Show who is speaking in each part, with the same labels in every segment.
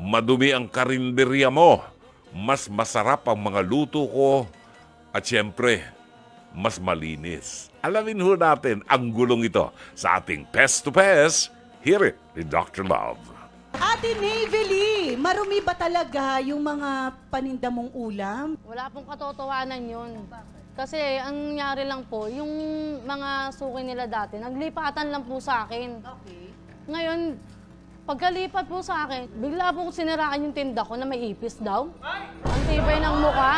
Speaker 1: madumi ang karinderya mo, mas masarap ang mga luto ko, at syempre, mas malinis. Alamin ho natin ang gulong ito sa ating Pest to Pest. Hear it ni Dr. Love.
Speaker 2: Ate Navely, marumi ba talaga yung mga paninda mong ulam?
Speaker 3: Wala pong katotohanan yun. Kasi ang nangyari lang po, yung mga suki nila dati, naglipatan lang po sa akin.
Speaker 2: Okay.
Speaker 3: Ngayon, pagkalipat po sa akin, bigla po siniraan yung tinda ko na may ipis daw. Ang tibay ng mukha.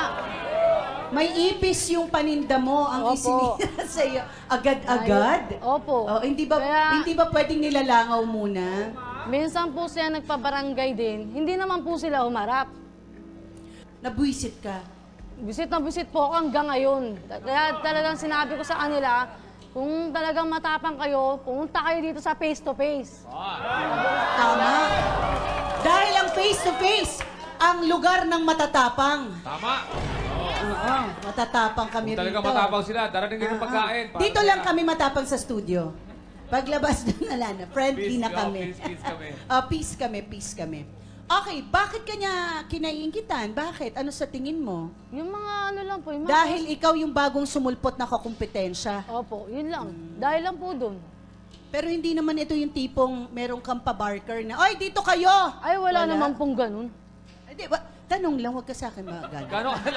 Speaker 2: May ipis yung paninda mo ang
Speaker 3: Opo.
Speaker 2: isinira sa'yo. Agad-agad?
Speaker 3: Opo.
Speaker 2: Oh, hindi ba pwedeng nilalangaw muna?
Speaker 3: Minsan po siya nagpabarangay din, hindi naman po sila humarap.
Speaker 2: Nabwisit ka?
Speaker 3: Bisit na bisit po ako hanggang ngayon. Kaya talagang sinabi ko sa kanila, kung talagang matapang kayo, pumunta kayo dito sa face-to-face.
Speaker 2: Tama. Dahil ang face-to-face, ang lugar ng matatapang.
Speaker 4: Tama.
Speaker 2: Oo, matatapang kami
Speaker 4: Kung talaga
Speaker 2: rito.
Speaker 4: matapang sila, darating kayo ng pagkain. para
Speaker 2: Dito
Speaker 4: sila.
Speaker 2: lang kami matapang sa studio. Paglabas doon na friendly
Speaker 4: Peace,
Speaker 2: na kami.
Speaker 4: peace kami.
Speaker 2: Peace kami. Okay, bakit kanya kinaiingitan? Bakit? Ano sa tingin mo?
Speaker 3: Yung mga ano lang po, yung mga...
Speaker 2: Dahil ikaw yung bagong sumulpot na kakumpetensya.
Speaker 3: Opo, yun lang. Dahil lang po dun.
Speaker 2: Pero hindi naman ito yung tipong merong kang pa-barker na, "Oy, dito kayo!"
Speaker 3: Ay, wala naman pong ganun.
Speaker 2: Hindi, tanong lang, huwag ka sa akin magagal.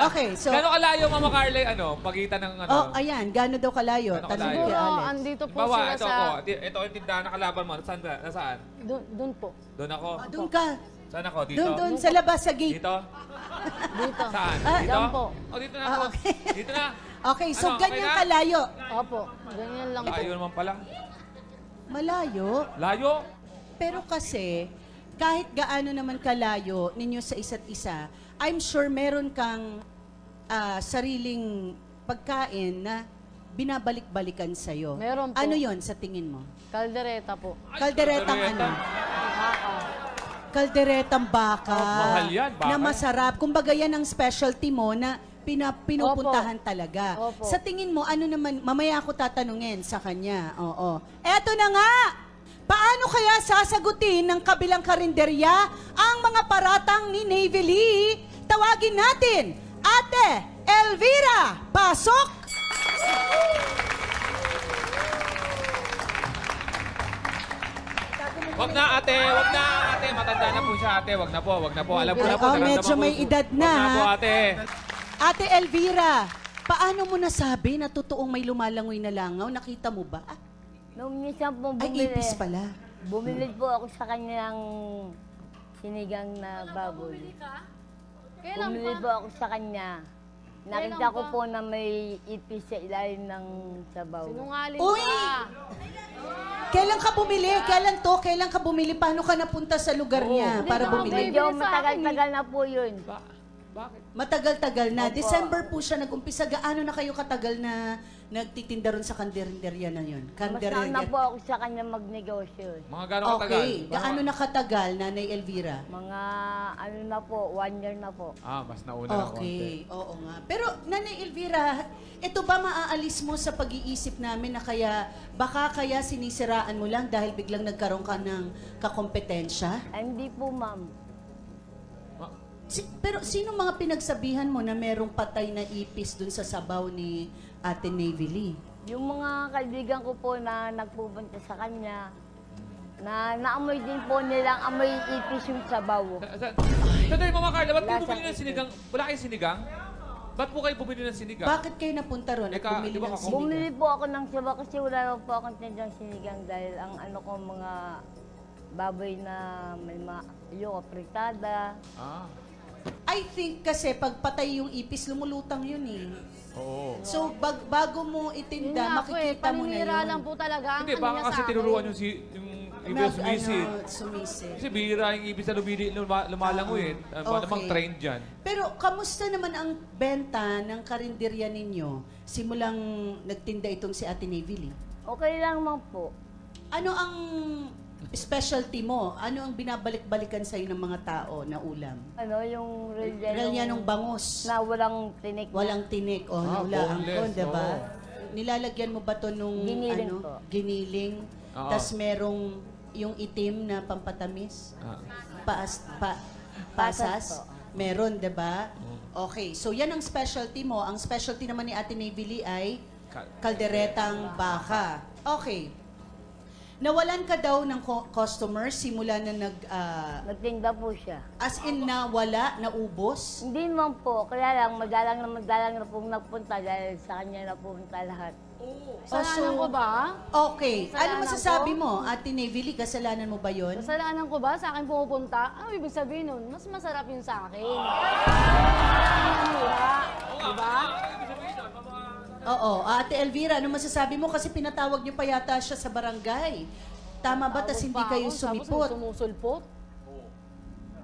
Speaker 2: Okay, so...
Speaker 4: Gano'ng kalayo, Mama Carly, pagitan ng ano?
Speaker 2: Oh, ayan, gano'n daw kalayo?
Speaker 4: Gano'n
Speaker 2: Tanong
Speaker 4: kalayo?
Speaker 2: kay
Speaker 3: Siguro,
Speaker 2: Alex.
Speaker 3: andito po
Speaker 4: Bawa,
Speaker 3: sila
Speaker 4: ito
Speaker 3: sa...
Speaker 4: ako. Ito yung tindahan na kalaban mo. Nasaan?
Speaker 3: Dun po.
Speaker 4: Doon ako.
Speaker 2: Doon ka.
Speaker 4: Saan ako? Dito?
Speaker 2: Doon, sa labas, sa gate.
Speaker 4: Dito?
Speaker 3: Dito.
Speaker 4: Saan?
Speaker 2: Ah,
Speaker 4: Dito?
Speaker 3: dyan po.
Speaker 4: Oh, dito na ako.
Speaker 2: Okay.
Speaker 4: Dito na.
Speaker 2: Okay, so
Speaker 4: Ano, okay
Speaker 2: ganyan
Speaker 4: na?
Speaker 2: kalayo.
Speaker 3: Opo, ganyan lang po.
Speaker 4: Layo naman pala.
Speaker 2: Malayo.
Speaker 4: Layo?
Speaker 2: Pero kasi, kahit gaano naman kalayo ninyo sa isa't isa, I'm sure meron kang sariling pagkain na binabalik-balikan sa'yo.
Speaker 3: Meron po.
Speaker 2: Ano yon sa tingin mo?
Speaker 3: Kaldereta po.
Speaker 2: Kalderetang
Speaker 4: kaldereta.
Speaker 2: ano? Kalderetang baka.
Speaker 4: Mahal yan, baka.
Speaker 2: Na masarap. Kumbaga yan ang specialty mo na pinupuntahan talaga.
Speaker 3: Opo.
Speaker 2: Sa tingin mo, ano naman, mamaya ako tatanungin sa kanya. Oo. Eto na nga! Paano kaya sasagutin ng kabilang karinderya ang mga paratang ni Navely? Tawagin natin, Ate Elvira! Pasok!
Speaker 4: Wag na, ate. Matanda na po siya, ate. Wag na po. Alam ko na po.
Speaker 2: Oh,
Speaker 4: naramdaman
Speaker 2: medyo
Speaker 4: ko.
Speaker 2: may edad na,
Speaker 4: Wag na po,
Speaker 2: ha?
Speaker 4: ate.
Speaker 2: Ate Elvira, paano mo nasabi na totoong may lumalangoy na langaw? Nakita mo ba?
Speaker 5: Nung minsan po
Speaker 2: Ay,
Speaker 5: bumili,
Speaker 2: ipis pala.
Speaker 5: bumili po ako sa kanyang sinigang na baboy.
Speaker 3: Kailan
Speaker 5: Bumili
Speaker 3: pa?
Speaker 5: po ako sa kanya. Nakita
Speaker 3: Kailan
Speaker 5: ko
Speaker 3: pa?
Speaker 5: po na may ipis sa ilalim ng sabaw.
Speaker 3: Sinungaling
Speaker 2: Uy!
Speaker 3: ka.
Speaker 2: Kailan ka bumili? Kailan ka bumili? Paano ka napunta sa lugar niya
Speaker 3: Hindi
Speaker 2: para
Speaker 3: naman
Speaker 2: bumili?
Speaker 3: kayo-
Speaker 5: Medyo
Speaker 3: Bibili sa
Speaker 5: matagal-tagal na po yun.
Speaker 4: Bakit?
Speaker 2: Matagal-tagal na.
Speaker 5: Opo.
Speaker 2: December po siya nag-umpisa. Gaano na kayo katagal na nagtitinda ron sa kanderya na yun?
Speaker 5: Mas nauna po ako sa kanya magnegosyo.
Speaker 4: Mga gano'ng katagal?
Speaker 2: Okay. Gaano na katagal, Nanay Elvira?
Speaker 5: Mga ano na po, 1 year na po.
Speaker 4: Mas nauna ng konti.
Speaker 2: Okay. Oo nga. Pero, Nanay Elvira, ito ba maaalis mo sa pag-iisip namin na baka kaya sinisiraan mo lang dahil biglang nagkaroon ka ng kakompetensya?
Speaker 5: Hindi po, ma'am.
Speaker 2: Pero sino mga pinagsabihan mo na merong patay na ipis dun sa sabaw ni Ate Navely?
Speaker 5: Yung mga kaibigan ko po na nagpupunta sa kanya, na naamoy din po nilang amoy ipis yung sabaw.
Speaker 4: Sandali, Mama Carla, ba't kayo
Speaker 5: Lasa
Speaker 4: bumili ng
Speaker 5: ipis.
Speaker 4: sinigang? Wala kayong sinigang? Ba't po kayo bumili ng sinigang?
Speaker 2: Bakit kayo napunta ron at
Speaker 4: Eka,
Speaker 2: bumili
Speaker 4: di ba
Speaker 2: ng
Speaker 4: ako-
Speaker 2: sinigang?
Speaker 5: Bumili po ako ng sabaw kasi wala naman po akong tindang sinigang dahil ang ano ko mga baboy na may yung fritada.
Speaker 2: I think kasi pag patay yung ipis, lumulutang yun eh.
Speaker 4: Oo.
Speaker 2: So, bago mo
Speaker 3: Yun
Speaker 2: itinda,
Speaker 3: nga po eh,
Speaker 2: makikita mo na
Speaker 3: paninira
Speaker 2: yun.
Speaker 3: lang po talaga ang
Speaker 4: Hindi,
Speaker 3: ano
Speaker 4: baka
Speaker 3: niya
Speaker 4: kasi
Speaker 3: sa akin.
Speaker 4: tinuruan yung ibig sumisid.
Speaker 2: Sumisi.
Speaker 4: Kasi bihira yung ibig na lumalangoy eh. Namang train dyan.
Speaker 2: Pero, kamusta naman ang benta ng karinderya ninyo? Simulang nagtinda itong si Ate Navely.
Speaker 5: Okay lang man po.
Speaker 2: Ano ang specialty mo? Ano ang binabalik-balikan sa'yo ng mga tao na ulam?
Speaker 5: Ano yung
Speaker 2: Relyanong bangus.
Speaker 5: na walang tinik.
Speaker 2: Walang tinik o nahulaan ko,
Speaker 4: boneless,
Speaker 2: diba?
Speaker 4: oo.
Speaker 2: Nilalagyan mo ba to nung
Speaker 5: Giniling po.
Speaker 2: giniling?
Speaker 4: Oo.
Speaker 2: Tas merong yung itim na pampatamis? Pasas?
Speaker 5: po.
Speaker 2: Meron, 'di ba? Okay, so yan ang specialty mo. Ang specialty naman ni Ate Navy Lee ay kalderetang baka. Okay. Nawalan ka daw ng customer simula na
Speaker 5: Nagtinda po siya.
Speaker 2: as in nawala, naubos?
Speaker 5: Hindi naman po, kaya lang madalang na pong nagpunta dahil sa kanya na pumunta lahat.
Speaker 3: Kasalanan ko ba?
Speaker 2: Okay. Ano
Speaker 3: Kasalanan
Speaker 2: masasabi
Speaker 3: ko?
Speaker 2: mo, Ate Navy Lee? Kasalanan mo ba yun?
Speaker 3: Kasalanan ko ba? Sa akin pumupunta? Ano ibig sabihin nun? Mas masarap yun sa akin. Diba?
Speaker 2: Oo. Ate Elvira, ano masasabi mo? Kasi pinatawag niyo pa yata siya sa barangay. Tama ba? Tas hindi kayo sumipot?
Speaker 3: Tapos sumusulpot.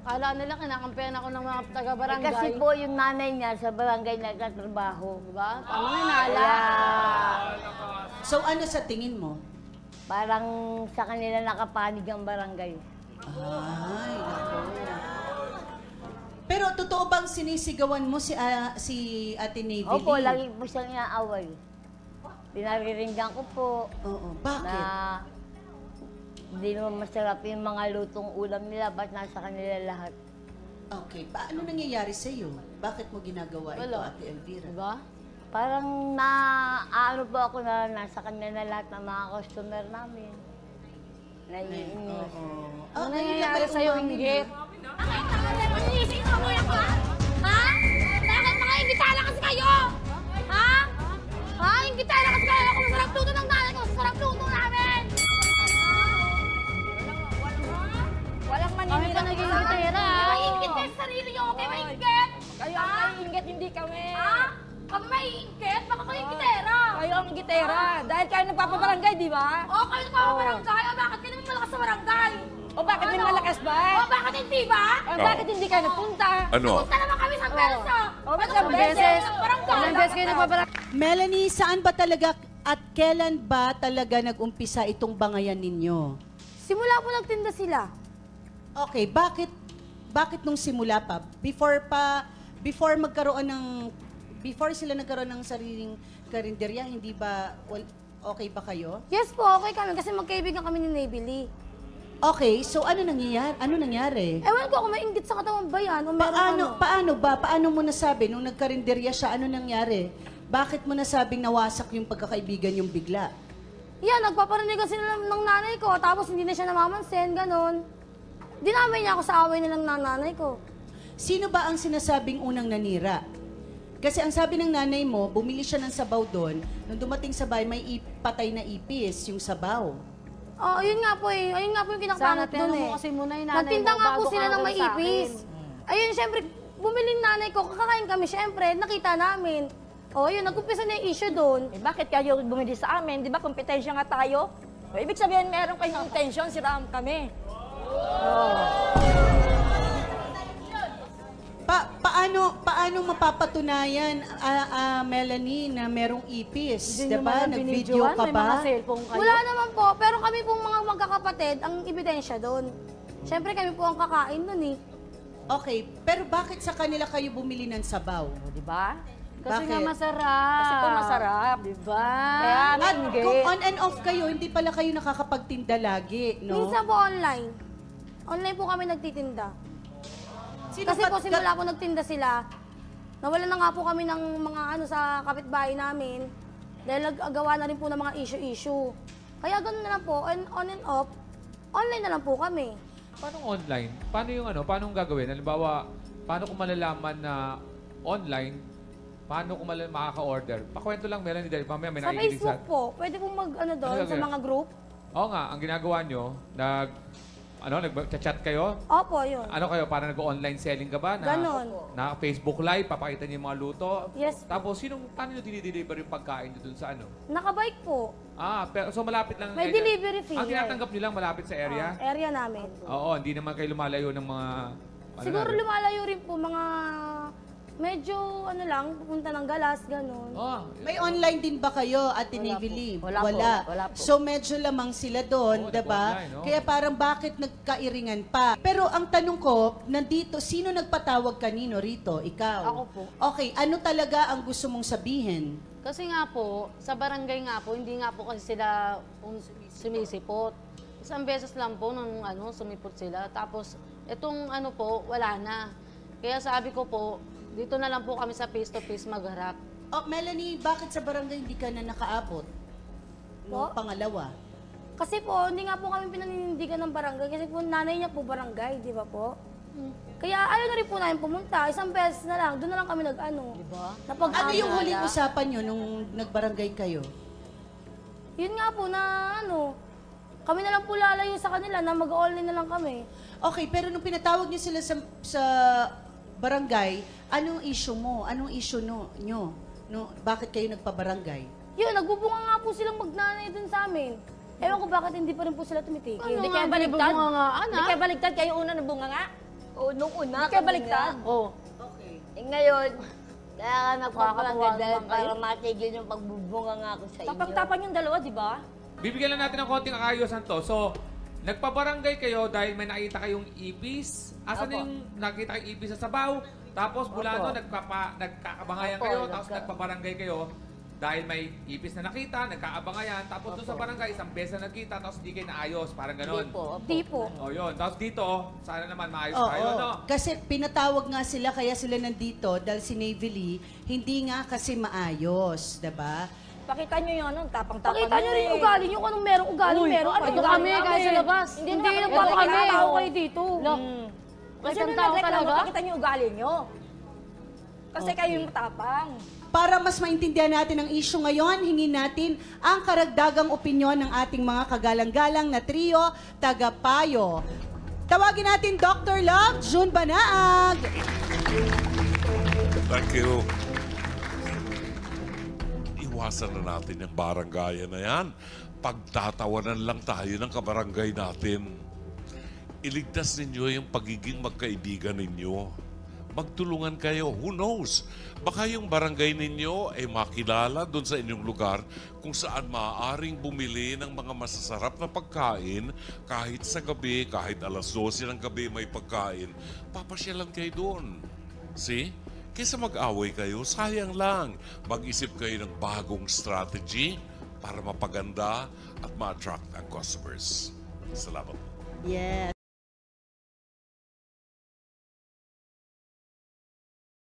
Speaker 3: Kala nila kinakampihan ako ng mga taga-barangay.
Speaker 5: Kasi po yung nanay niya sa barangay nagtatrabaho.
Speaker 3: Diba? Tama na nala.
Speaker 2: So ano sa tingin mo?
Speaker 5: Parang sa kanila nakapanig ang barangay.
Speaker 2: Ay, nako. Pero totoo bang sinisigawan mo si Ate Navy Lee?
Speaker 5: Opo, lagi po siyang inaaway. Pinariringgan ko po
Speaker 2: Oo. Bakit?
Speaker 5: na hindi naman masarap yung mga lutong ulam nila, ba't nasa kanila lahat?
Speaker 2: Okay. Paano nangyayari sa iyo? Bakit mo ginagawa ito,
Speaker 3: Wala.
Speaker 2: Ate Elvira?
Speaker 3: Diba?
Speaker 5: Parang ano po ako na nasa kanila na lahat ng mga customer namin. Naiinis.
Speaker 2: Oo.
Speaker 3: Ano
Speaker 2: ngayon
Speaker 3: nangyayari
Speaker 2: lang kayo
Speaker 3: sa'yo,
Speaker 2: umamin,
Speaker 3: Inggit?
Speaker 6: Bakit mo yan ka? Ha? Bakit mga imbitala kasi kayo? Ha? Ha? Imbitala kasi kayo? Kung masarap luto ng nanay ko, masarap luto namin!
Speaker 5: Walang
Speaker 3: Kami pa naging gitera.
Speaker 6: Maiingit kayo sa sarili nyo, okay? Maiingit?
Speaker 5: Kayo ang maiingit, hindi kami.
Speaker 6: Ha? Kami maiingit? Baka kayo yung gitera.
Speaker 5: Kayo ang gitera. Dahil kayo nagpapabarangay, di ba?
Speaker 6: O, kayo nagpapabarangay. O, bakit kayo naman malakas sa barangay?
Speaker 5: O bakit may malakas ba?
Speaker 6: O, bakit hindi ba?
Speaker 5: O bakit hindi kayo nagpunta?
Speaker 1: Ano?
Speaker 6: Punta naman kami sa Belsa.
Speaker 5: O, ba't
Speaker 6: Ano
Speaker 5: ang
Speaker 6: ba
Speaker 5: beses?
Speaker 6: ng barangay?
Speaker 3: Ilang beses kayo nagpaparang...
Speaker 2: Melanie, saan ba talaga at kailan ba talaga nag-umpisa itong bangayan ninyo?
Speaker 6: Simula po nagtinda sila.
Speaker 2: Okay, bakit nung simula pa? Before sila nagkaroon ng sariling karinderya, hindi ba okay ba kayo?
Speaker 6: Yes po, okay kami kasi magkaibigan kami ni Navy Lee.
Speaker 2: Okay, so ano nangyari?
Speaker 6: Ewan ko kung mainggit sa katawan ba yan o meron ano.
Speaker 2: Paano mo nasabi nung nagkarinderya siya, ano nangyari? Bakit mo nasabing nawasak yung pagkakaibigan yung bigla?
Speaker 6: Yan, nagpaparinigan sila ng nanay ko, tapos hindi na siya namamansin, ganon. Dinamay niya ako sa away nilang nanay ko.
Speaker 2: Sino ba ang sinasabing unang nanira? Kasi ang sabi ng nanay mo, bumili siya ng sabaw doon. Nung dumating sa bahay, may patay na ipis, yung sabaw.
Speaker 6: Oo, yun nga po eh. Ayun nga po yung kinakabanat
Speaker 3: Sana
Speaker 6: doon
Speaker 3: tinanong
Speaker 6: eh.
Speaker 3: mo kasi muna yung nanay
Speaker 6: Nagtinda
Speaker 3: mo
Speaker 6: nga po
Speaker 3: bago
Speaker 6: sila
Speaker 3: ka
Speaker 6: ng may
Speaker 3: sa akin.
Speaker 6: ipis. Ayun, syempre, bumili ng nanay ko, kakakain kami syempre, nakita namin. O, yun, nag-umpisa na yung issue doon.
Speaker 7: Eh, bakit kayo bumili sa amin? Di ba kompetensya nga tayo? O, ibig sabihin, meron kayong intention, siraan kami.
Speaker 2: Paano mapapatunayan, Melanie, na merong ipis?
Speaker 3: Hindi nyo
Speaker 2: Diba?
Speaker 3: man
Speaker 2: Nag-video
Speaker 3: binidyoan,
Speaker 2: ka
Speaker 3: may mga
Speaker 2: ba?
Speaker 3: cellphone kayo.
Speaker 6: Wala naman po, pero kami pong mga magkakapatid, ang ebidensya doon. Syempre, kami po ang kakain doon eh.
Speaker 2: Okay, pero bakit sa kanila kayo bumili ng sabaw?
Speaker 7: O, di ba?
Speaker 3: Kasi
Speaker 2: Bakit?
Speaker 3: nga masarap.
Speaker 7: Kasi po masarap.
Speaker 3: Diba?
Speaker 7: Kaya,
Speaker 2: At
Speaker 7: Inggit.
Speaker 2: kung on and off kayo, hindi pala kayo nakakapagtinda lagi, no?
Speaker 6: Minsan po online. Online po kami nagtitinda.
Speaker 2: Sino
Speaker 6: Kasi po
Speaker 2: kat-
Speaker 6: simula po nagtinda sila, nawalan na nga po kami ng mga ano sa kapitbahay namin dahil nag-agawa na rin po ng mga issue-issue. Kaya ganoon na lang po, on and off, online na lang po kami.
Speaker 4: Paano online? Paano yung ano? Paano yung gagawin? Halimbawa, paano ko malalaman na online? Paano ko makaka-order? Pakwento lang, Melanie, dahil mamaya may
Speaker 6: Sa
Speaker 4: nakikinig
Speaker 6: Facebook po, pwede po mag ano doon,
Speaker 4: Ano
Speaker 6: sa
Speaker 4: gagawin?
Speaker 6: mga group.
Speaker 4: Oo nga, ang ginagawa nyo, nag-chat kayo?
Speaker 6: Opo, yun.
Speaker 4: Ano kayo, parang nag-online selling ka ba? Na,
Speaker 6: Ganon.
Speaker 4: Na Facebook Live, papakita niyo yung mga luto?
Speaker 6: Yes.
Speaker 4: Tapos, paano nyo dinideliver yung pagkain nyo dun sa ano?
Speaker 6: Nakabike po.
Speaker 4: Pero so malapit lang.
Speaker 6: May delivery fee.
Speaker 4: Ang tinatanggap nyo lang malapit sa area?
Speaker 6: Area namin.
Speaker 4: Oo, hindi naman kayo lumalayo ng mga...
Speaker 6: Siguro lumalayo rin po mga medyo ano lang, pupunta ng Galas, ganun.
Speaker 4: Oh,
Speaker 2: May online din ba kayo, Ate Navy Lee?
Speaker 7: Wala po. Wala po.
Speaker 2: So medyo lamang sila doon,
Speaker 4: Oo,
Speaker 2: 'di ba?
Speaker 4: nag-online, no?
Speaker 2: Kaya parang bakit nagkairingan pa? Pero ang tanong ko, nandito, sino nagpatawag kanino rito? Ikaw?
Speaker 3: Ako po.
Speaker 2: Okay, ano talaga ang gusto mong sabihin?
Speaker 3: Kasi nga po, sa barangay nga po, hindi nga po kasi sila sumisipot. Isang beses lang po nung sumipot sila. Tapos, Itong ano po, wala na. Kaya sabi ko po, dito na lang po kami sa face-to-face magharap.
Speaker 2: Oh, Melanie, bakit sa barangay hindi ka na nakaabot? No,
Speaker 6: Po?
Speaker 2: pangalawa.
Speaker 6: Kasi po, hindi nga po kami pinaninindigan ng barangay kasi po nanay niya po barangay, di ba po? Kaya ayaw na rin po namin pumunta. Isang beses na lang, doon na lang kami nag-ano.
Speaker 7: Diba?
Speaker 2: Ano yung huling usapan nyo nung nagbarangay kayo?
Speaker 6: Yun nga po na ano, kami na lang po lalayo sa kanila na mag-online na lang kami.
Speaker 2: Okay, pero nung pinatawag niyo sila sa barangay, anong issue mo? Anong issue nyo? No, bakit kayo nagpabarangay?
Speaker 6: Yun, nagbubunga nga po silang magnanay dun sa amin. Ewan ko bakit hindi pa rin po sila tumitigil.
Speaker 7: Hindi
Speaker 3: nga,
Speaker 7: kaya
Speaker 3: di
Speaker 7: baligtad?
Speaker 3: ba mga
Speaker 7: Hindi kaya baligtad? Kayo una na bunga nga?
Speaker 5: Oo, nung una.
Speaker 7: Hindi kaya baligtad?
Speaker 3: Oh.
Speaker 2: Okay.
Speaker 5: Ngayon, kaya nga nagpaparangay
Speaker 7: Nakakatawa
Speaker 5: dahil
Speaker 7: naman
Speaker 5: para
Speaker 7: kayo.
Speaker 5: matigil yung pagbubunga nga ako sa inyo.
Speaker 7: Tapang-tapang yung dalawa, di ba?
Speaker 4: Bibigyan lang natin ng konting kaayusan to. So, nagpabarangay kayo dahil may nakita kayong ipis. Asan
Speaker 7: Opo.
Speaker 4: yung nakita kayong ipis sa sabaw? Tapos mula
Speaker 7: Opo.
Speaker 4: nun, nagkakabangayan
Speaker 7: Opo,
Speaker 4: kayo. Tapos nagpabarangay kayo dahil may ipis na nakita, nagkaabangayan. Tapos doon sa barangay, isang beses na nagkita, tapos hindi kayo naayos. Parang ganon.
Speaker 7: Hindi po. opo.
Speaker 6: Di po.
Speaker 4: O yun. Tapos dito, sana naman maayos
Speaker 2: Oo,
Speaker 4: tayo, no?
Speaker 2: kasi pinatawag nga sila, kaya sila nandito dahil si Navy Lee, hindi nga kasi maayos, diba?
Speaker 7: Pakita nyo yung ano, tapang-tapang.
Speaker 6: Pakita nyo rin yung ugali nyo kung anong merong ugali meron. Ano
Speaker 3: ito
Speaker 6: ugali
Speaker 3: kami,
Speaker 6: namin?
Speaker 3: kahit sa labas.
Speaker 7: Hindi
Speaker 6: Hindi
Speaker 7: naman
Speaker 6: nagpapakita
Speaker 3: kami.
Speaker 6: tao kayo dito.
Speaker 3: Look,
Speaker 7: Kasi
Speaker 3: isang
Speaker 7: nung
Speaker 3: tao
Speaker 7: nagreklamo,
Speaker 3: talaga?
Speaker 7: pakita nyo yung ugali nyo. Kasi kayo yung matapang.
Speaker 2: Para mas maintindihan natin ang issue ngayon, hingin natin ang karagdagang opinyon ng ating mga kagalang-galang na trio, tagapayo. Tawagin natin Dr. Love, June Banaag.
Speaker 1: Thank you. Iwasan na natin yung baranggayan na yan. Pagtatawanan lang tayo ng kabarangay natin. Iligtas ninyo yung pagiging magkaibigan ninyo. Magtulungan kayo. Who knows? Baka yung barangay ninyo ay makilala doon sa inyong lugar kung saan maaaring bumili ng mga masasarap na pagkain kahit sa gabi, kahit alas 12 ng gabi may pagkain. Papasyalan kayo doon. See? Kaysa mag-away kayo, sayang lang. Mag-isip kayo ng bagong strategy para mapaganda at ma-attract ang customers. Salamat.
Speaker 2: Yes.